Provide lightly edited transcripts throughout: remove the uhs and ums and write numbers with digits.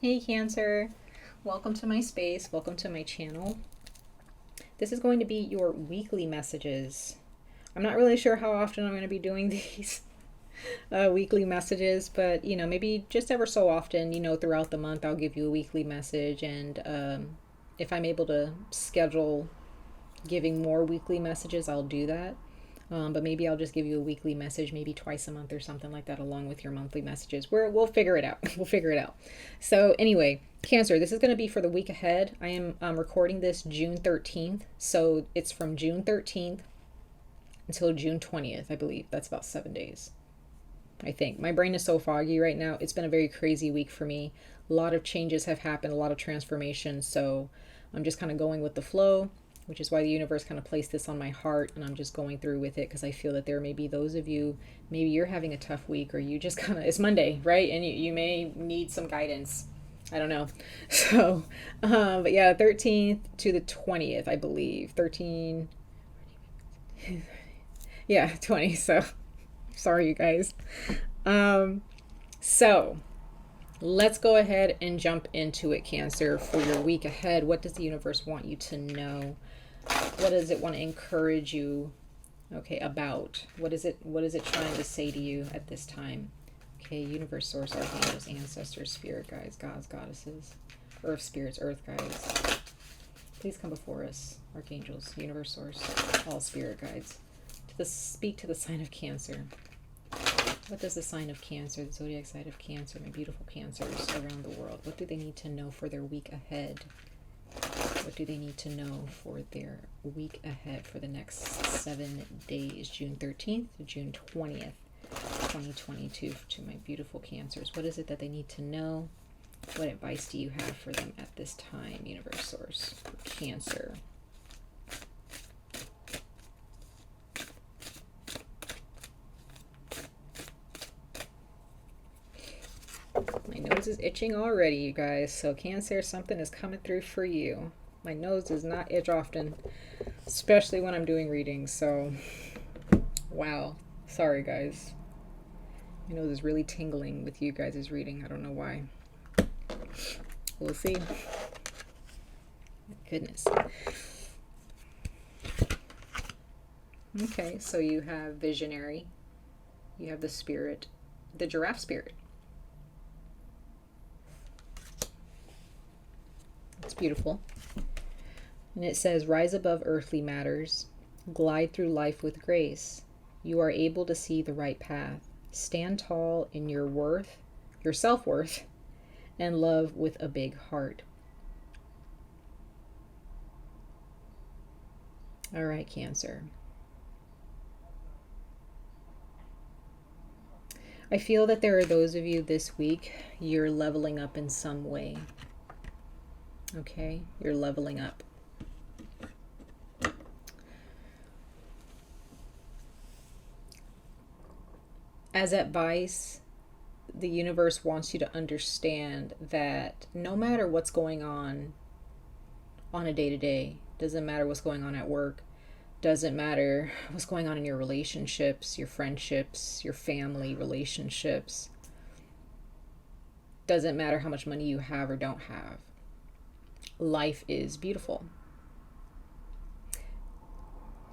Hey Cancer, welcome to my space, welcome to my channel. This is going to be your weekly messages. I'm not really sure how often I'm going to be doing these weekly messages, but maybe just ever so often, throughout the month I'll give you a weekly message, and if I'm able to schedule giving more weekly messages, I'll do that. But maybe I'll just give you a weekly message, maybe twice a month or something like that, along with your monthly messages. We'll figure it out. We'll figure it out. So anyway, Cancer, this is going to be for the week ahead. I am recording this June 13th. So it's from June 13th until June 20th, I believe. That's about 7 days, I think. My brain is so foggy right now. It's been a very crazy week for me. A lot of changes have happened, a lot of transformation. So I'm just kind of going with the flow, which is why the universe kind of placed this on my heart, and I'm just going through with it because I feel that there may be those of you, maybe you're having a tough week, or you just kind of, it's Monday, right? And you may need some guidance. I don't know. So, but yeah, 13th to the 20th, I believe. 13, yeah, 20. So, sorry, you guys. So, let's go ahead and jump into it, Cancer, for your week ahead. What does the universe want you to know? What does it want to encourage you, about? What is it trying to say to you at this time? Okay, universe, source, archangels, ancestors, spirit guides, gods, goddesses, earth spirits, earth guides. Please come before us, archangels, universe, source, all spirit guides. Speak to the sign of Cancer. What does the sign of Cancer, the zodiac sign of Cancer, my beautiful Cancers around the world, what do they need to know for their week ahead? What do they need to know for their week ahead for the next 7 days, June 13th to June 20th, 2022, to my beautiful Cancers? What is it that they need to know? What advice do you have for them at this time, universe, source, Cancer? My nose is itching already, you guys. So Cancer, something is coming through for you. My nose does not itch often, especially when I'm doing readings. So, wow. Sorry, guys. My nose is really tingling with you guys' reading. I don't know why. We'll see. Goodness. Okay, so you have visionary. You have the spirit, the giraffe spirit. It's beautiful. And it says, rise above earthly matters, glide through life with grace. You are able to see the right path. Stand tall in your worth, your self-worth, and love with a big heart. All right, Cancer. I feel that there are those of you this week, you're leveling up in some way. Okay, you're leveling up. As advice, the universe wants you to understand that no matter what's going on a day-to-day, doesn't matter what's going on at work, doesn't matter what's going on in your relationships, your friendships, your family relationships, doesn't matter how much money you have or don't have. Life is beautiful.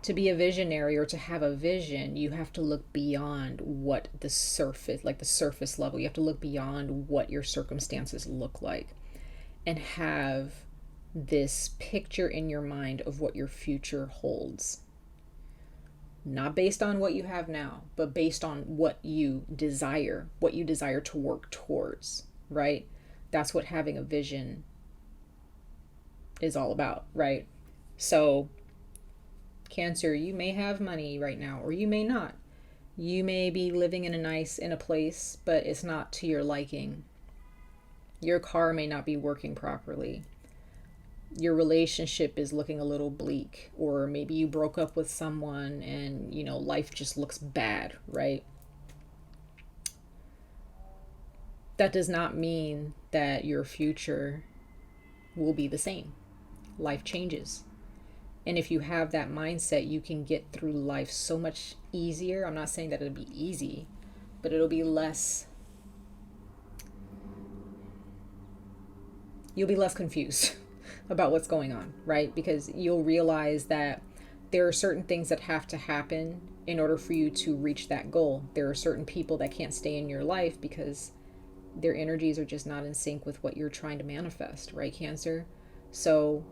To be a visionary or to have a vision, you have to look beyond what the surface, like the surface level. You have to look beyond what your circumstances look like and have this picture in your mind of what your future holds. Not based on what you have now, but based on what you desire to work towards, right? That's what having a vision is all about, right? So Cancer, you may have money right now, or you may not. You may be living in a place, but it's not to your liking. Your car may not be working properly. Your relationship is looking a little bleak, or maybe you broke up with someone and, life just looks bad, right? That does not mean that your future will be the same. Life changes. And if you have that mindset, you can get through life so much easier. I'm not saying that it'll be easy, but it'll be less you'll be less confused about what's going on, right? Because you'll realize that there are certain things that have to happen in order for you to reach that goal. There are certain people that can't stay in your life because their energies are just not in sync with what you're trying to manifest, right, Cancer? So,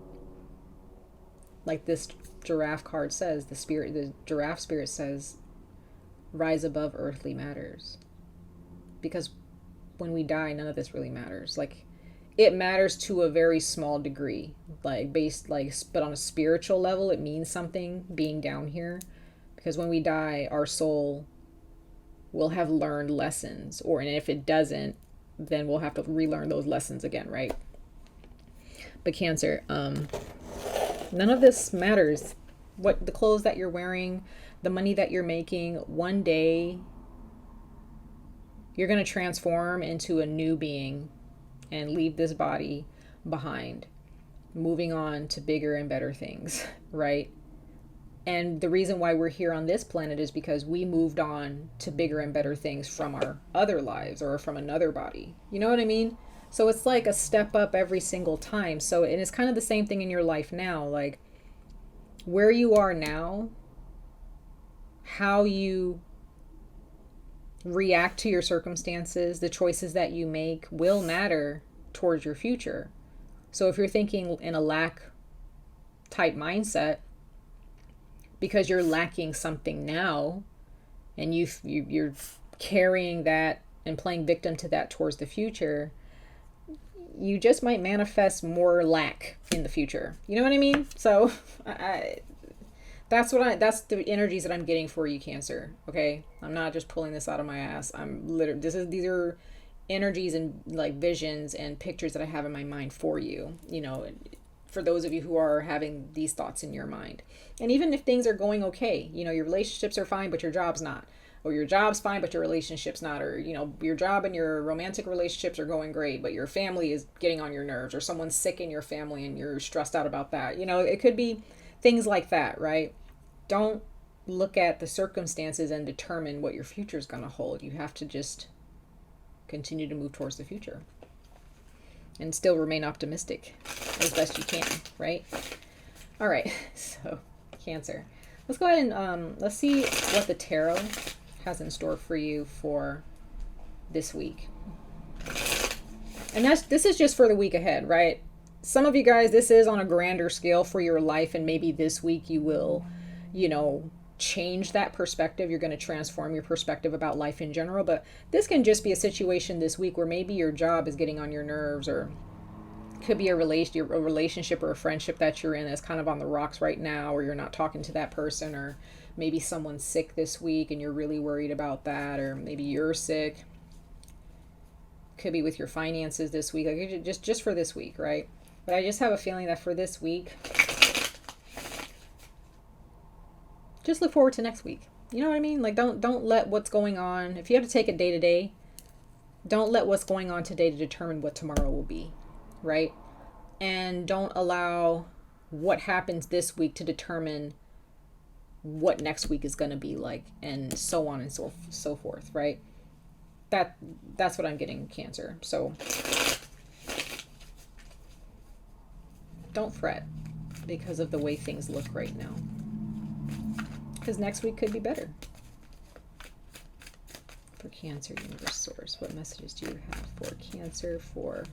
like this giraffe card says, the giraffe spirit says, rise above earthly matters. Because when we die, none of this really matters. Like, it matters to a very small degree, but on a spiritual level, it means something being down here. Because when we die, our soul will have learned lessons, and if it doesn't, then we'll have to relearn those lessons again, right? But Cancer, none of this matters. What the clothes that you're wearing, the money that you're making, one day you're going to transform into a new being and leave this body behind, moving on to bigger and better things, right? And the reason why we're here on this planet is because we moved on to bigger and better things from our other lives or from another body. You know what I mean? So it's like a step up every single time. So, and it's kind of the same thing in your life now. Like, where you are now, how you react to your circumstances, the choices that you make will matter towards your future. So if you're thinking in a lack type mindset, because you're lacking something now, and you're carrying that and playing victim to that towards the future, you just might manifest more lack in the future. You know what I mean? So that's the energies that I'm getting for you, Cancer. Okay, I'm not just pulling this out of my ass. These are energies and like visions and pictures that I have in my mind for you. You know, for those of you who are having these thoughts in your mind. And even if things are going okay, you know, your relationships are fine, but your job's not. Or your job's fine, but your relationship's not. Or, you know, your job and your romantic relationships are going great, but your family is getting on your nerves. Or someone's sick in your family and you're stressed out about that. You know, it could be things like that, right? Don't look at the circumstances and determine what your future is going to hold. You have to just continue to move towards the future. And still remain optimistic as best you can, right? All right, so Cancer. Let's go ahead and let's see what the tarot has in store for you for this week. And this is just for the week ahead, right? Some of you guys, this is on a grander scale for your life, and maybe this week you will, you know, change that perspective. You're going to transform your perspective about life in general, but this can just be a situation this week where maybe your job is getting on your nerves, or could be a relationship or a friendship that you're in that's kind of on the rocks right now, or you're not talking to that person, or maybe someone's sick this week and you're really worried about that, or maybe you're sick. Could be with your finances this week, like just for this week, right? But I just have a feeling that for this week, just look forward to next week. You know what I mean? Like, don't let what's going on, if you have to take it day to day, don't let what's going on today to determine what tomorrow will be, right? And don't allow what happens this week to determine what next week is going to be like, and so on and so forth, right? That's what I'm getting, Cancer. So don't fret because of the way things look right now, because next week could be better. For Cancer, Universe Source, what messages do you have for Cancer for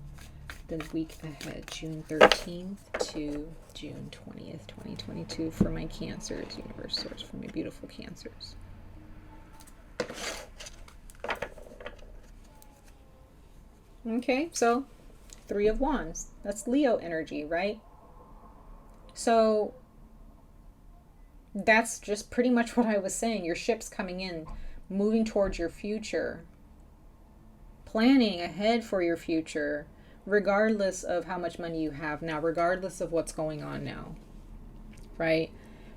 the week ahead, June 13th to June 20th, 2022, for my Cancers, Universe Source, for my beautiful Cancers? Okay, so 3 of Wands. That's Leo energy, right? So that's just pretty much what I was saying. Your ship's coming in, moving towards your future, planning ahead for your future, regardless of how much money you have now, regardless of what's going on now, right?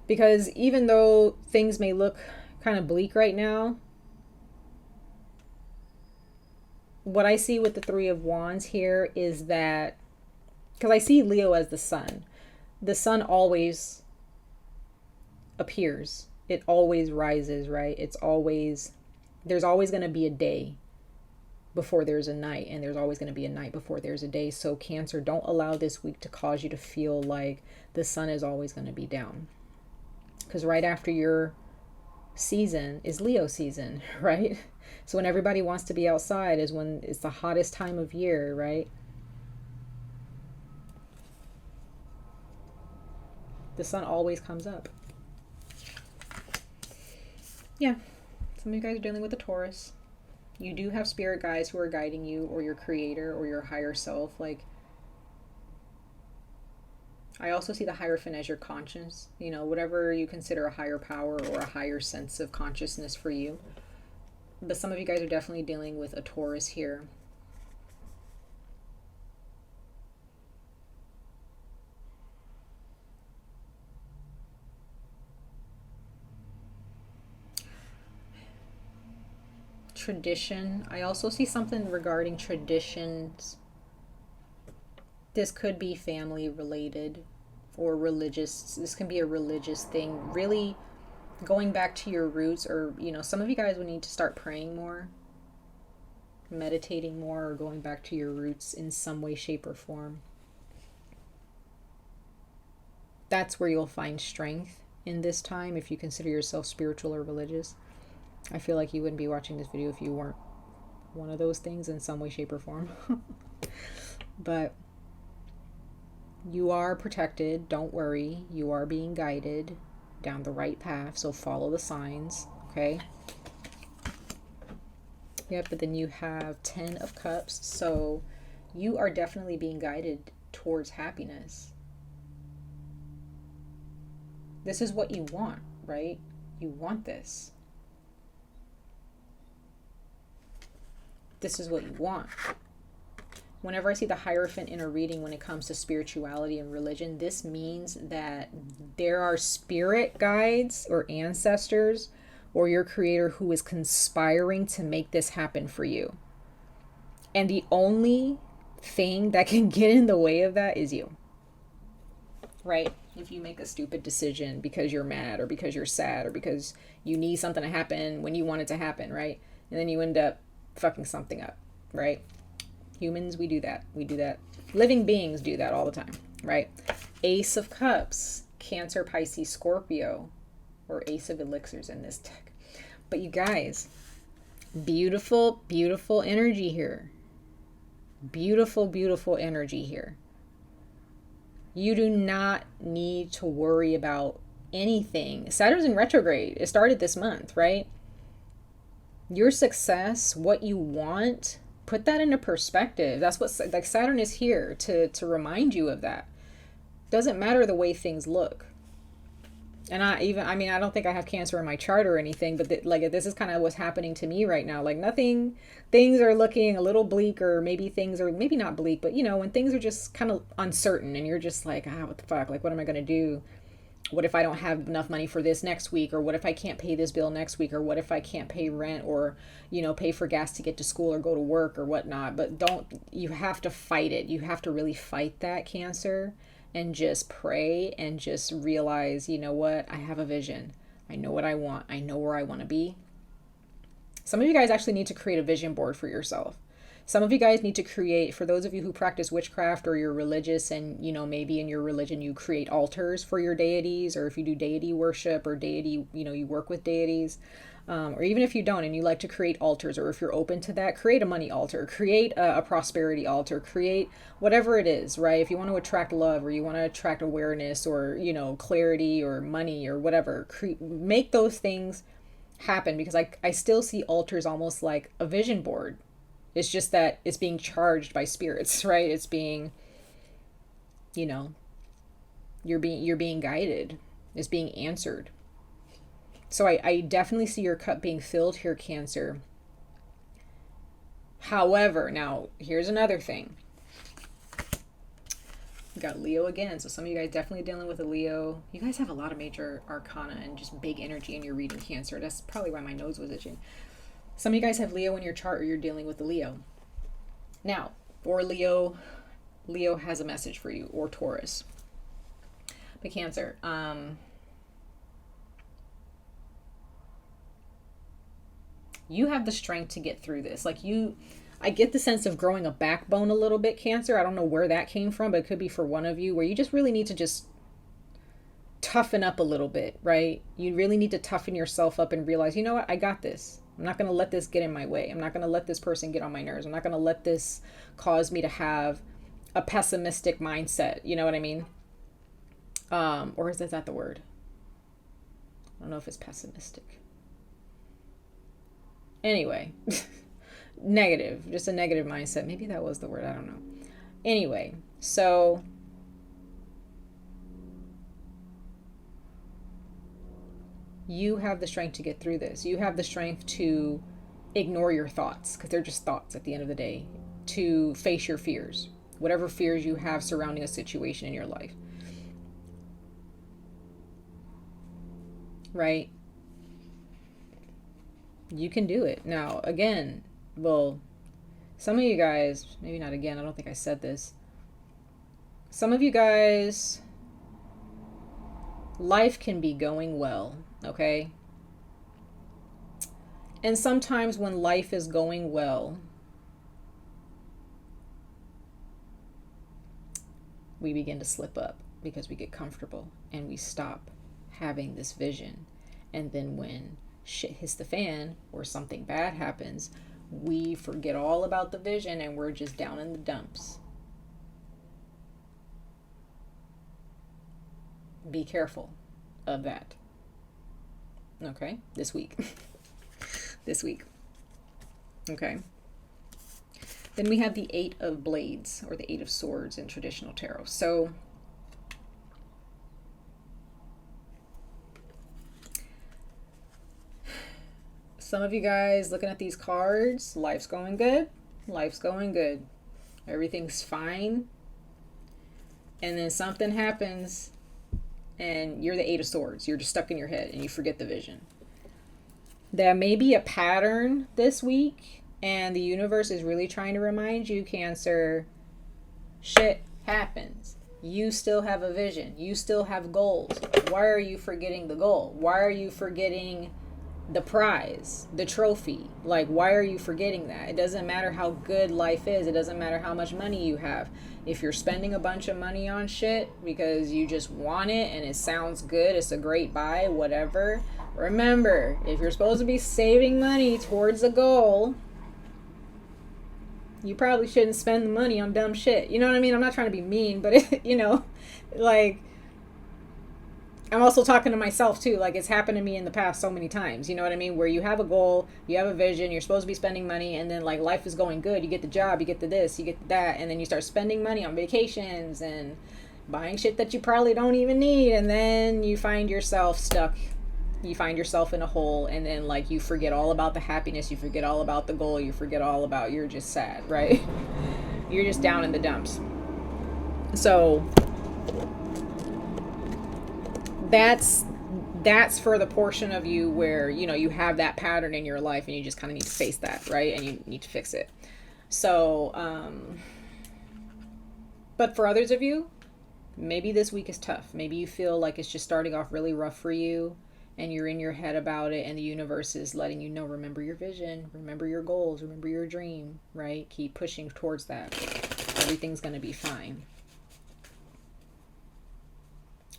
Because even though things may look kind of bleak right now, what I see with the 3 of Wands here is that, because I see Leo as the sun always appears. It always rises, right? There's always going to be a day before there's a night, and there's always going to be a night before there's a day. So Cancer, don't allow this week to cause you to feel like the sun is always going to be down, because right after your season is Leo season, right? So when everybody wants to be outside is when it's the hottest time of year, right? The sun always comes up. Yeah, some of you guys are dealing with a Taurus. You do have spirit guides who are guiding you, or your creator, or your higher self. Like, I also see the Hierophant as your conscience, you know, whatever you consider a higher power or a higher sense of consciousness for you. But some of you guys are definitely dealing with a Taurus here. Tradition. I also see something regarding traditions. This could be family related or religious. This can be a religious thing. Really going back to your roots, or, you know, some of you guys would need to start praying more, meditating more, or going back to your roots in some way, shape, or form. That's where you'll find strength in this time if you consider yourself spiritual or religious. I feel like you wouldn't be watching this video if you weren't one of those things in some way, shape, or form. But you are protected. Don't worry. You are being guided down the right path. So follow the signs. Okay. Yep. But then you have 10 of Cups. So you are definitely being guided towards happiness. This is what you want, right? You want this. This is what you want. Whenever I see the Hierophant in a reading when it comes to spirituality and religion, this means that there are spirit guides or ancestors or your creator who is conspiring to make this happen for you. And the only thing that can get in the way of that is you. Right? If you make a stupid decision because you're mad or because you're sad or because you need something to happen when you want it to happen, right? And then you end up fucking something up, right? Humans, we do that. We do that. Living beings do that all the time, right? Ace of Cups, Cancer, Pisces, Scorpio, or Ace of Elixirs in this deck. But you guys, beautiful, beautiful energy here. Beautiful, beautiful energy here. You do not need to worry about anything. Saturn's in retrograde. It started this month, right? Your success, what you want, put that into perspective. That's what, like, Saturn is here to remind you of that. Doesn't matter the way things look. And I don't think I have Cancer in my chart or anything, but this is kind of what's happening to me right now. Like, things are looking a little bleak, or maybe things are maybe not bleak, but you know, when things are just kind of uncertain and you're just like, what the fuck? Like, what am I going to do? What if I don't have enough money for this next week? Or what if I can't pay this bill next week? Or what if I can't pay rent, or, you know, pay for gas to get to school or go to work or whatnot? But you have to fight it. You have to really fight that, Cancer, and just pray and just realize, you know what? I have a vision. I know what I want. I know where I want to be. Some of you guys actually need to create a vision board for yourself. Some of you guys need to create, for those of you who practice witchcraft or you're religious and, you know, maybe in your religion you create altars for your deities, or if you do deity worship or deity, you know, you work with deities, or even if you don't and you like to create altars, or if you're open to that, create a money altar, create a prosperity altar, create whatever it is, right? If you want to attract love, or you want to attract awareness, or, you know, clarity or money or whatever, make those things happen, because I still see altars almost like a vision board. It's just that it's being charged by spirits, right? It's being, you know, you're being guided. It's being answered. So I definitely see your cup being filled here, Cancer. However, now here's another thing. We got Leo again. So some of you guys definitely dealing with a Leo. You guys have a lot of major arcana and just big energy in your reading, Cancer. That's probably why my nose was itching. Some of you guys have Leo in your chart, or you're dealing with a Leo. Now, for Leo has a message for you, or Taurus. But Cancer, you have the strength to get through this. Like, I get the sense of growing a backbone a little bit, Cancer. I don't know where that came from, but it could be for one of you, where you just really need to just toughen up a little bit, right? You really need to toughen yourself up and realize, you know what, I got this. I'm not going to let this get in my way. I'm not going to let this person get on my nerves. I'm not going to let this cause me to have a pessimistic mindset. You know what I mean? Or is that the word? I don't know if it's pessimistic. Anyway, negative, just a negative mindset. Maybe that was the word. I don't know. Anyway, so you have the strength to get through this. You have the strength to ignore your thoughts, because they're just thoughts at the end of the day, to face your fears, whatever fears you have surrounding a situation in your life. Right? You can do it. Now, again, well, some of you guys, maybe not again, I don't think I said this. Some of you guys, life can be going well, okay? And sometimes when life is going well, we begin to slip up because we get comfortable and we stop having this vision. And then when shit hits the fan or something bad happens, we forget all about the vision and we're just down in the dumps. Be careful of that. Okay? This week. This week. Okay? Then we have the 8 of Blades, or the 8 of Swords in traditional tarot. So some of you guys looking at these cards, life's going good. Life's going good. Everything's fine. And then something happens and you're the 8 of Swords. You're just stuck in your head and you forget the vision. There may be a pattern this week, and the universe is really trying to remind you, Cancer, shit happens. You still have a vision. You still have goals. Why are you forgetting the goal? Why are you forgetting the prize, the trophy? Like, why are you forgetting that? It doesn't matter how good life is. It doesn't matter how much money you have. If you're spending a bunch of money on shit because you just want it and it sounds good, it's a great buy, whatever. Remember, if you're supposed to be saving money towards a goal, you probably shouldn't spend the money on dumb shit. You know what I mean? I'm not trying to be mean, but you know, like, I'm also talking to myself too. Like, it's happened to me in the past so many times. You know what I mean? Where you have a goal, you have a vision, you're supposed to be spending money, and then like life is going good. You get the job, you get the this, you get that, and then you start spending money on vacations and buying shit that you probably don't even need, and then you find yourself stuck. You find yourself in a hole, and then like you forget all about the happiness, you forget all about the goal, you forget all about, you're just sad, right? You're just down in the dumps. So that's for the portion of you where, you know, you have that pattern in your life and you just kind of need to face that, right? And you need to fix it. So, but for others of you, maybe this week is tough. Maybe you feel like it's just starting off really rough for you and you're in your head about it, and the universe is letting you know, remember your vision, remember your goals, remember your dream, right? Keep pushing towards that. Everything's going to be fine.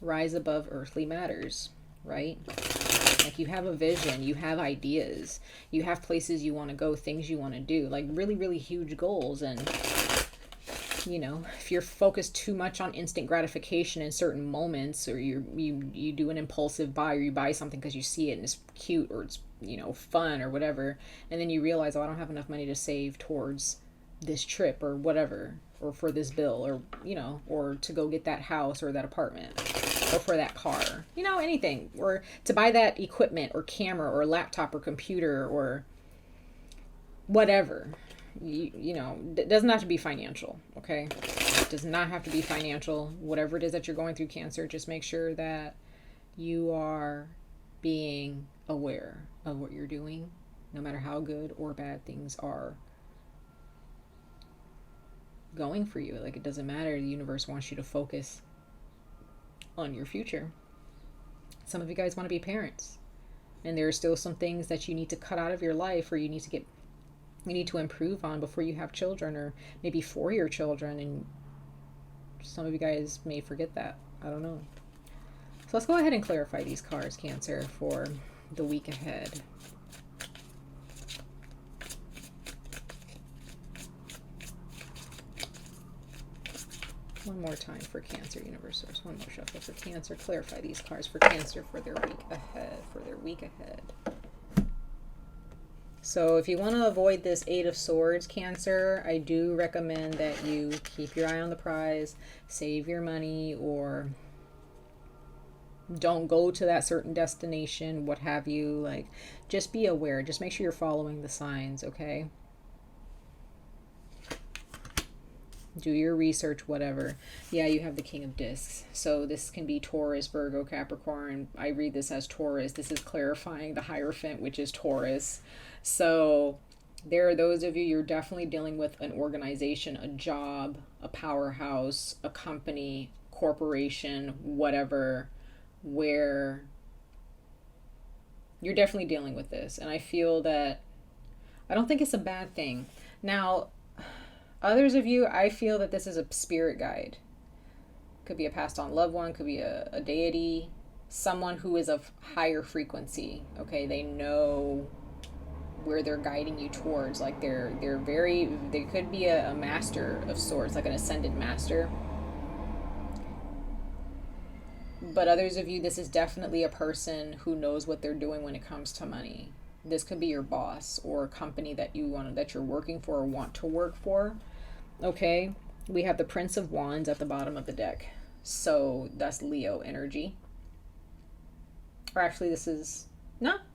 Rise above earthly matters, right? Like, you have a vision, you have ideas, you have places you want to go, things you want to do, like really, really huge goals. And you know, if you're focused too much on instant gratification in certain moments, or you do an impulsive buy, or you buy something because you see it and it's cute, or it's, you know, fun or whatever, and then you realize, oh, I don't have enough money to save towards this trip or whatever, or for this bill, or, you know, or to go get that house or that apartment, or for that car, you know, anything, or to buy that equipment or camera or laptop or computer or whatever. You know, it doesn't have to be financial, okay? It does not have to be financial. Whatever it is that you're going through, Cancer, just make sure that you are being aware of what you're doing, no matter how good or bad things are going for you. Like, it doesn't matter. The universe wants you to focus on your future. Some of you guys want to be parents, and there are still some things that you need to cut out of your life, or you need to get you need to improve on before you have children, or maybe for your children. And some of you guys may forget that. I don't know. So let's go ahead and clarify these cards, Cancer, for the week ahead. One more time for Cancer, Universe Source. One more shuffle for Cancer. Clarify these cards for Cancer for their week ahead. So if you want to avoid this Eight of Swords, Cancer, I do recommend that you keep your eye on the prize, save your money, or don't go to that certain destination, what have you. Like, just be aware. Just make sure you're following the signs, okay? Do your research, whatever. Yeah, you have the King of Discs. So this can be Taurus, Virgo, Capricorn. I read this as Taurus. This is clarifying the Hierophant, which is Taurus. So there are those of you, you're definitely dealing with an organization, a job, a powerhouse, a company, corporation, whatever, where you're definitely dealing with this. And I feel that, I don't think it's a bad thing. Now, others of you, I feel that this is a spirit guide. Could be a passed on loved one, could be a deity, someone who is of higher frequency. Okay, they know where they're guiding you towards. Like they could be a master of sorts, like an ascended master. But others of you, this is definitely a person who knows what they're doing when it comes to money. This could be your boss or a company that you're working for or want to work for. Okay, we have the Prince of Wands at the bottom of the deck. So that's Leo energy. Or actually, this is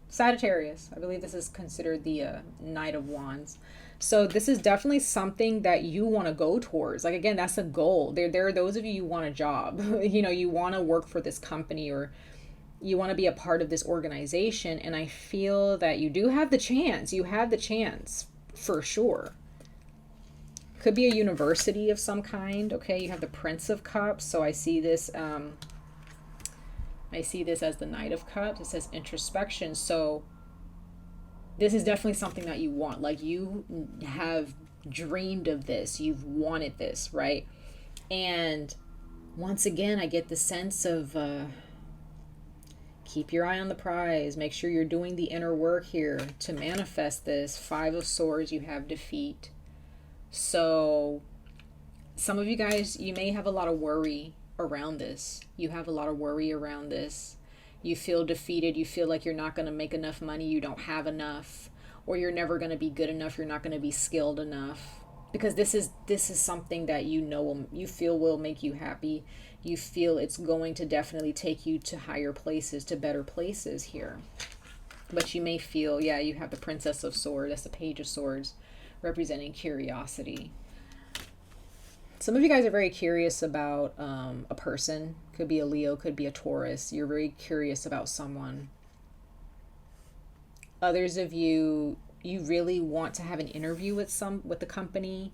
Sagittarius. I believe this is considered the Knight of Wands. So this is definitely something that you want to go towards. Like, again, that's a goal. There are those of you want a job. You want to work for this company, or you want to be a part of this organization. And I feel that you do have the chance. You have the chance for sure. Could be a university of some kind. Okay, you have the Prince of Cups. So I see this as the Knight of Cups. It says introspection. So this is definitely something that you want. Like, you have dreamed of this. You've wanted this, right? And once again, I get the sense of keep your eye on the prize. Make sure you're doing the inner work here to manifest this. Five of Swords, you have defeat. So some of you guys, you may have a lot of worry around this. You have a lot of worry around this. You feel defeated. You feel like you're not going to make enough money. You don't have enough, or you're never going to be good enough. You're not going to be skilled enough, because this is something that you feel will make you happy. You feel it's going to definitely take you to higher places, to better places here. But you may feel, yeah, you have the Princess of Swords. That's the Page of Swords, representing curiosity. Some of you guys are very curious about a person. Could be a Leo, could be a Taurus. You're very curious about someone. Others of you, you really want to have an interview with the company.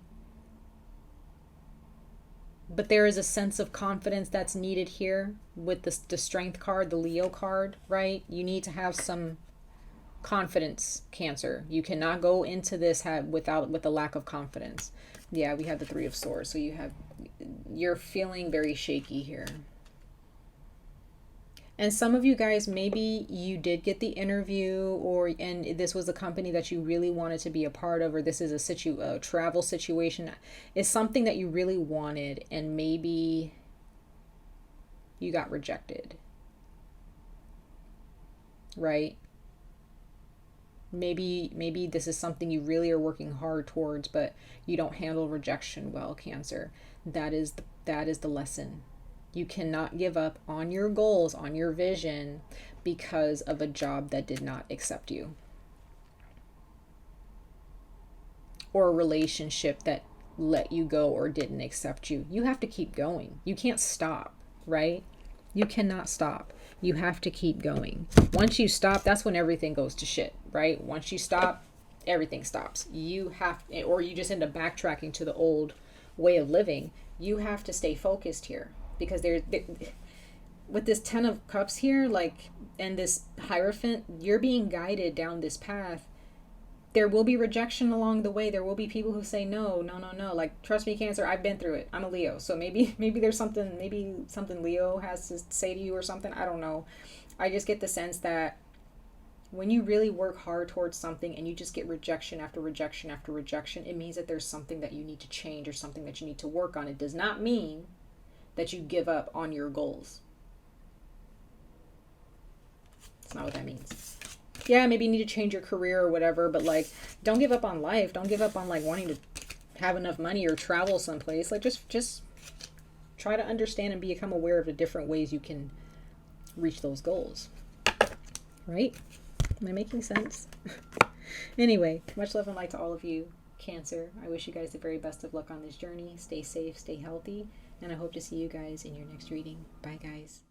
But there is a sense of confidence that's needed here with the Strength card, the Leo card, right? You need to have some confidence, Cancer. You cannot go into this with a lack of confidence. Yeah, we have the Three of Swords. So you're feeling very shaky here. And some of you guys, maybe you did get the interview, and this was a company that you really wanted to be a part of, or this is a travel situation. It's something that you really wanted, and maybe you got rejected, right? Maybe this is something you really are working hard towards, but you don't handle rejection well, Cancer. That is the lesson. You cannot give up on your goals, on your vision, because of a job that did not accept you, or a relationship that let you go or didn't accept you. You have to keep going. You can't stop, right? You cannot stop. You have to keep going. Once you stop, that's when everything goes to shit, right? Once you stop, everything stops. Or you just end up backtracking to the old way of living. You have to stay focused here, because with this Ten of Cups here, and this Hierophant, you're being guided down this path there will be rejection along the way. There will be people who say no, no, no, no. Like, trust me, Cancer, I've been through it. I'm a Leo. So maybe there's something, maybe something Leo has to say to you or something. I don't know. I just get the sense that when you really work hard towards something and you just get rejection after rejection after rejection, it means that there's something that you need to change or something that you need to work on. It does not mean that you give up on your goals. That's not what that means. Yeah, maybe you need to change your career or whatever, but like, don't give up on life. Don't give up on like wanting to have enough money or travel someplace. Like, just try to understand and become aware of the different ways you can reach those goals. Right? Am I making sense? Anyway, much love and light to all of you, Cancer. I wish you guys the very best of luck on this journey. Stay safe, stay healthy, and I hope to see you guys in your next reading. Bye, guys.